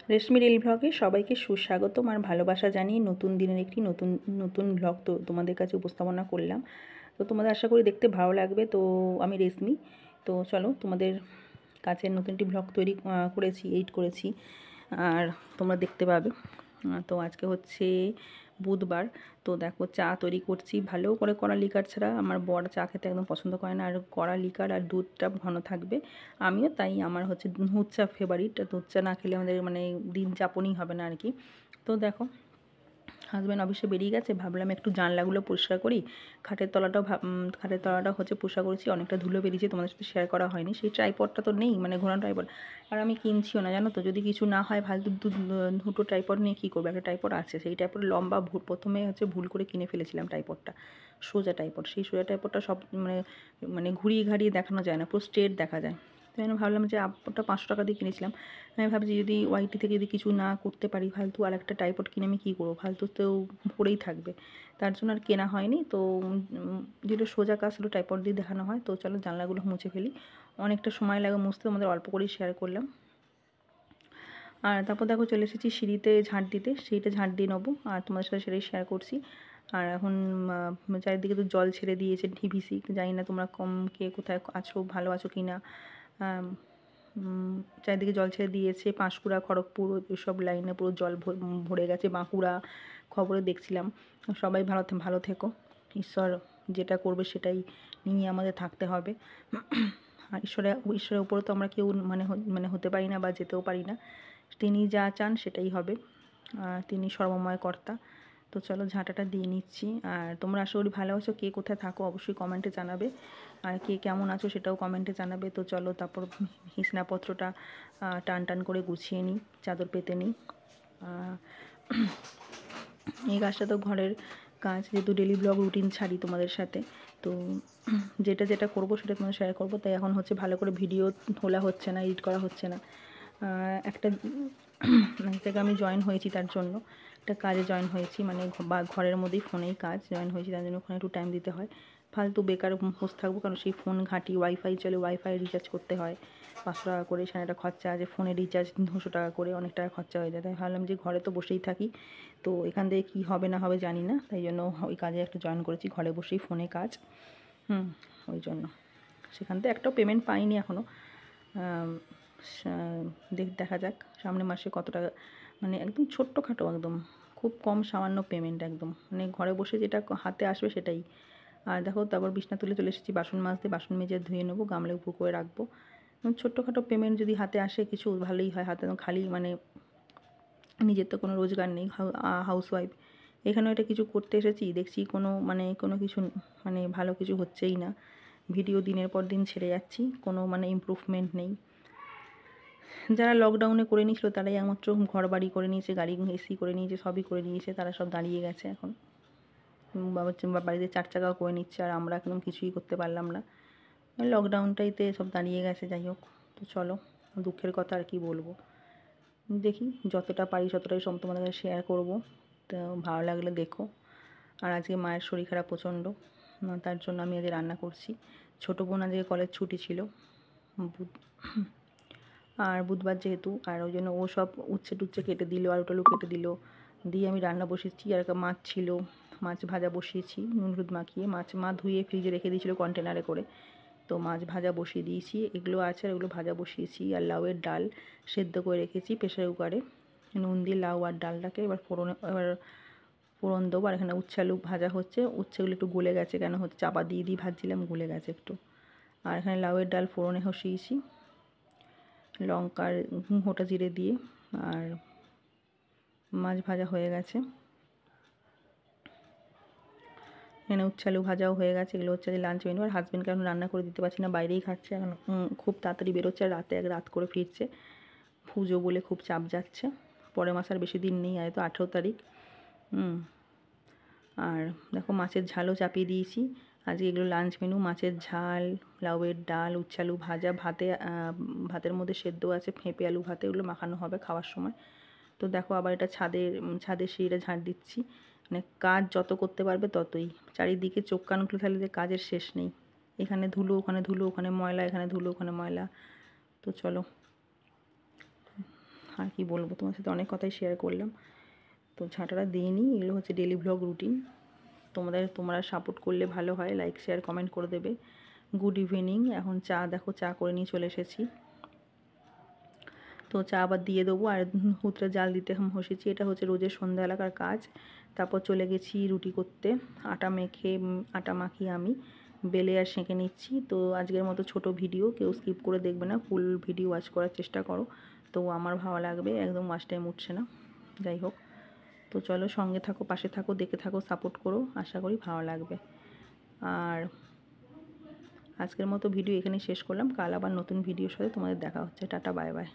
রেশমি reel ব্লগে সবাইকে সুস্বাগতম আর ভালোবাসা জানিয়ে নতুন দিনের একটি নতুন নতুন ব্লগ তো তোমাদের কাছে উপস্থাপনা করলাম। তো তোমাদের আশা করি দেখতে ভালো লাগবে। তো আমি রেশমি। তো চলো তোমাদের কাছে নতুন একটি ব্লগ তৈরি করেছি, এডিট করেছি, আর তোমরা দেখতে পাবে। তো আজকে হচ্ছে বুধবার। তো দেখো চা তৈরি করছি। ভালো করে কড়া লিকার ছাড়া আমার বর চা খেতে একদম পছন্দ করে না, আর কড়া লিকার আর দুধটা ঘন থাকবে। আমিও তাই, আমার হচ্ছে দুধ চা ফেভারিট। দুধ চা না খেলে আমাদের মানে দিন যাপনই হবে না আর কি। তো দেখো হাজব্যান্ড অফিসে বেরিয়ে গেছে, ভাবলাম একটু জানলাগুলো পরিষ্কার করি। খাটের তলাটাও হচ্ছে পরিষ্কার করেছি, অনেকটা ধুলো বেরিয়েছে, তোমাদের সাথে শেয়ার করা হয়নি। সেই ট্রাইপডটা তো নেই, মানে ঘোরানো ট্রাইপড, আর আমি কিনছিও না জানো তো। যদি কিছু না হয় ফালতু দুটো ট্রাইপড নিয়ে কী করবো? একটা ট্রাইপড আছে, সেই ট্রাইপড লম্বা প্রথমে হচ্ছে ভুল করে কিনে ফেলেছিলাম ট্রাইপডটা, সোজা ট্রাইপড। সেই সোজা ট্রাইপডটা সব মানে মানে ঘুরিয়ে ঘাড়িয়ে দেখানো যায় না, পুরো স্ট্রেট দেখা যায়। তো আমি ভাবলাম যে ওটা 500 টাকা দিয়ে কিনেছিলাম। আমি ভাবছি যদি ওয়াইটি থেকে যদি কিছু না করতে পারি, ফালতু আর একটা ট্রাইপড কিনে আমি কী করবো? ফালতু তো পড়েই থাকবে, তার জন্য আর কেনা হয়নি। তো যেটা সোজা কাজ সেটা ট্রাইপড দিয়ে দেখানো হয়। তো চলো জানলাগুলো মুছে ফেলি, অনেকটা সময় লাগে মুছতে, আমাদের অল্প করেই শেয়ার করলাম। আর তারপর দেখো চলে এসেছি সিঁড়িতে ঝাঁট দিতে, সিঁড়িতে ঝাঁট দিয়ে নেবো, আর তোমাদের সাথে সেটাই শেয়ার করছি। আর এখন চারিদিকে তো জল ছেড়ে দিয়েছে ঢিভিসি, জানি না তোমরা কে কোথায় আছো, ভালো আছো কি না। চারিদিকে জল ছেড়ে দিয়েছে, পাঁশকুড়া খড়গপুর এসব লাইনে পুরো জল ভরে গেছে। বাঁকুড়া খবরে দেখছিলাম। সবাই ভালো ভালো থেকো, ঈশ্বর যেটা করবে সেটাই নিয়ে আমাদের থাকতে হবে। আর ঈশ্বরের উপরে তো আমরা কেউ মানে হতে পারি না বা যেতেও পারি না। তিনি যা চান সেটাই হবে, তিনি সর্বময় কর্তা। তো চলো ঝাঁটাটা দিয়ে নিচ্ছি। আর তোমরা আশা করি ভালো আছো, কে কোথায় থাকো অবশ্যই কমেন্টে জানাবে, আর কে কেমন আছো সেটাও কমেন্টে জানাবে। তো চলো তারপর বিছানাপত্রটা টান টান করে গুছিয়ে নিই, চাদর পেতে নিই। এই কাজটা তো ঘরের কাজ, যেহেতু ডেলি ব্লগ রুটিন ছাড়ি তোমাদের সাথে, তো যেটা যেটা করবো সেটা তোমাদের শেয়ার করবো। তাই এখন হচ্ছে ভালো করে ভিডিও তোলা হচ্ছে না, এডিট করা হচ্ছে না। একটা জায়গায় আমি জয়েন হয়েছি, তার জন্য একটা কাজে জয়েন হয়েছি, মানে ঘরের মধ্যেই ফোনেই কাজ জয়েন হয়েছি, তার জন্য ওখানে একটু টাইম দিতে হয়। ফালতু বেকার বসে থাকবো, কারণ সেই ফোন ঘাঁটি, ওয়াইফাই চলে, ওয়াইফাই রিচার্জ করতে হয় 500 টাকা করে, সেখানে একটা খরচা আছে। ফোনে রিচার্জ 200 টাকা করে, অনেক টাকা খরচা হয়ে যায়। তাই ভাবলাম যে ঘরে তো বসেই থাকি, তো এখান থেকে কী হবে না হবে জানি না, তাই জন্য ওই কাজে একটা জয়েন করেছি, ঘরে বসেই ফোনে কাজ। ওই জন্য সেখান থেকে একটাও পেমেন্ট পাইনি এখনও। দেখা যাক সামনের মাসে কত টাকা, মানে একদম ছোট্টখাটো, একদম খুব কম সামান্য পেমেন্ট, একদম মানে ঘরে বসে যেটা হাতে আসবে সেটাই। আর দেখো তারপর বিছনা তুলে চলে এসেছি বাসন মাজতে, বাসন মেজে ধুয়ে নেবো, গামলা উপর করে রাখবো। ছোট্টখাটো পেমেন্ট যদি হাতে আসে কিছু ভালোই হয়, হাতে খালি মানে নিজের তো কোনো রোজগার নেই, হাউসওয়াইফ। এখানেও এটা কিছু করতে এসেছি, দেখছি কোনো কিছু মানে ভালো কিছু হচ্ছেই না। ভিডিও দিনের পর দিন ছেড়ে যাচ্ছি, কোনো মানে ইমপ্রুভমেন্ট নেই। যারা লকডাউনে করে নিয়েছিল তারাই একমাত্র ঘর বাড়ি করে নিয়েছে, গাড়ি এসি করে নিয়েছে, সবই করে নিয়েছে, তারা সব দাঁড়িয়ে গেছে এখন। বাড়িতে 4 চাকাও করে নিচ্ছে, আর আমরা একদম কিছুই করতে পারলাম না। লকডাউনটাইতে সব দাঁড়িয়ে গেছে। যাই হোক, তো চলো, দুঃখের কথা আর কি বলবো। দেখি যতটা পারি ততটাই সব তোমাদের কাছে শেয়ার করবো। তো ভালো লাগলে দেখো। আর আজকে মায়ের শরীর খারাপ প্রচণ্ড, তার জন্য আমি আজকে রান্না করছি। ছোটো বোন আজকে কলেজ ছুটি ছিল, আর বুধবার যেহেতু, আর ওই জন্য ও সব উচ্ছে টুচ্ছে কেটে দিল, আলু টালু কেটে দিল, দিয়ে আমি রান্না বসিয়েছি। আর একটা মাছ ছিল, মাছ ভাজা বসিয়েছি নুন হলুদ মাখিয়ে। মা ধুয়ে ফ্রিজে রেখে দিয়েছিলো কন্টেনারে করে, তো মাছ ভাজা বসিয়ে দিয়েছি। এগুলো আছে, আর এগুলো ভাজা বসিয়েছি। আর লাউয়ের ডাল সেদ্ধ করে রেখেছি প্রেসার কুকারে, নুন দিয়ে লাউ আর ডালটাকে এবার ফোড়ন দেবো। আর এখানে উচ্ছে আলু ভাজা হচ্ছে, উচ্ছেগুলো একটু গলে গেছে, কেন হচ্ছে চাপা দিয়ে ভাজছিলাম, গলে গেছে একটু। আর এখানে লাউয়ের ডাল ফোড়নে বসিয়েছি, লঙ্কার গোটা জিরে দিয়ে। আর মাছ ভাজা হয়ে গেছে, এখানে উচ্ছে আলু ভাজাও হয়ে গেছে। এগুলো হচ্ছে লাঞ্চ মেনু। আর হাজব্যান্ডকে এখন রান্না করে দিতে পারছি না, বাইরেই খাচ্ছে এখন। খুব তাড়াতাড়ি বেরোচ্ছে, আর রাত করে ফিরছে, পুজো বলে খুব চাপ যাচ্ছে। পরের মাস আর বেশি দিন নেই, হয়তো 18 তারিখ। আর দেখো মাছের ঝালও চাপিয়ে দিয়েছি। আজকে এগুলো লাঞ্চ মেনু, মাছের ঝাল, লাউয়ের ডাল, উচ্ছে আলু ভাজা, ভাতের মধ্যে সেদ্ধ আছে পেঁপে আলু ভাতে, এগুলো মাখানো হবে খাওয়ার সময়। তো দেখো আবার এটা ছাদের সিঁড়িটা ঝাঁট দিচ্ছি। মানে কাজ যত করতে পারবে ততই, চারিদিকে চোখ কান খুলে থাকলে যে কাজের শেষ নেই। এখানে ধুলো, ওখানে ধুলো, ওখানে ময়লা, এখানে ধুলো, ওখানে ময়লা। তো চলো, আর আর কি বলবো, তোমার সাথে অনেক কথাই শেয়ার করলাম। তো ঝাঁটাটা দিয়ে নিই, এগুলো হচ্ছে ডেলি ভ্লগ রুটিন। তোমরা সাপোর্ট করলে ভালো হয়, লাইক শেয়ার কমেন্ট করে দেবে। Good evening. এখন চা দেখো, চা করে নিয়ে চলে এসেছি। তো চা আবার দিয়ে দেবো, আর হুতরা জাল দিতে বসেছি। এটা হচ্ছে রোজের সন্ধ্যাবেলাকার কাজ। তারপর চলে গেছি রুটি করতে। আটা মাখিয়ে আমি বেলে আর সেঁকে নিচ্ছি। তো আজকের মতো ছোট ভিডিও, কেউ স্কিপ করে দেখবে না, ফুল ভিডিও ওয়াচ করার চেষ্টা করো। তো আমার ভালো লাগবে, একদম ওয়াচ টাইম উঠছে না। যাই হোক, তো চলো সঙ্গে থাকো, পাশে থাকো, দেখে থাকো, সাপোর্ট করো, আশা করি ভালো লাগবে। আর আজকের মতো ভিডিও এখানেই শেষ করলাম। কাল আবার নতুন ভিডিওর সাথে তোমাদের দেখা হচ্ছে। Tata, bye bye.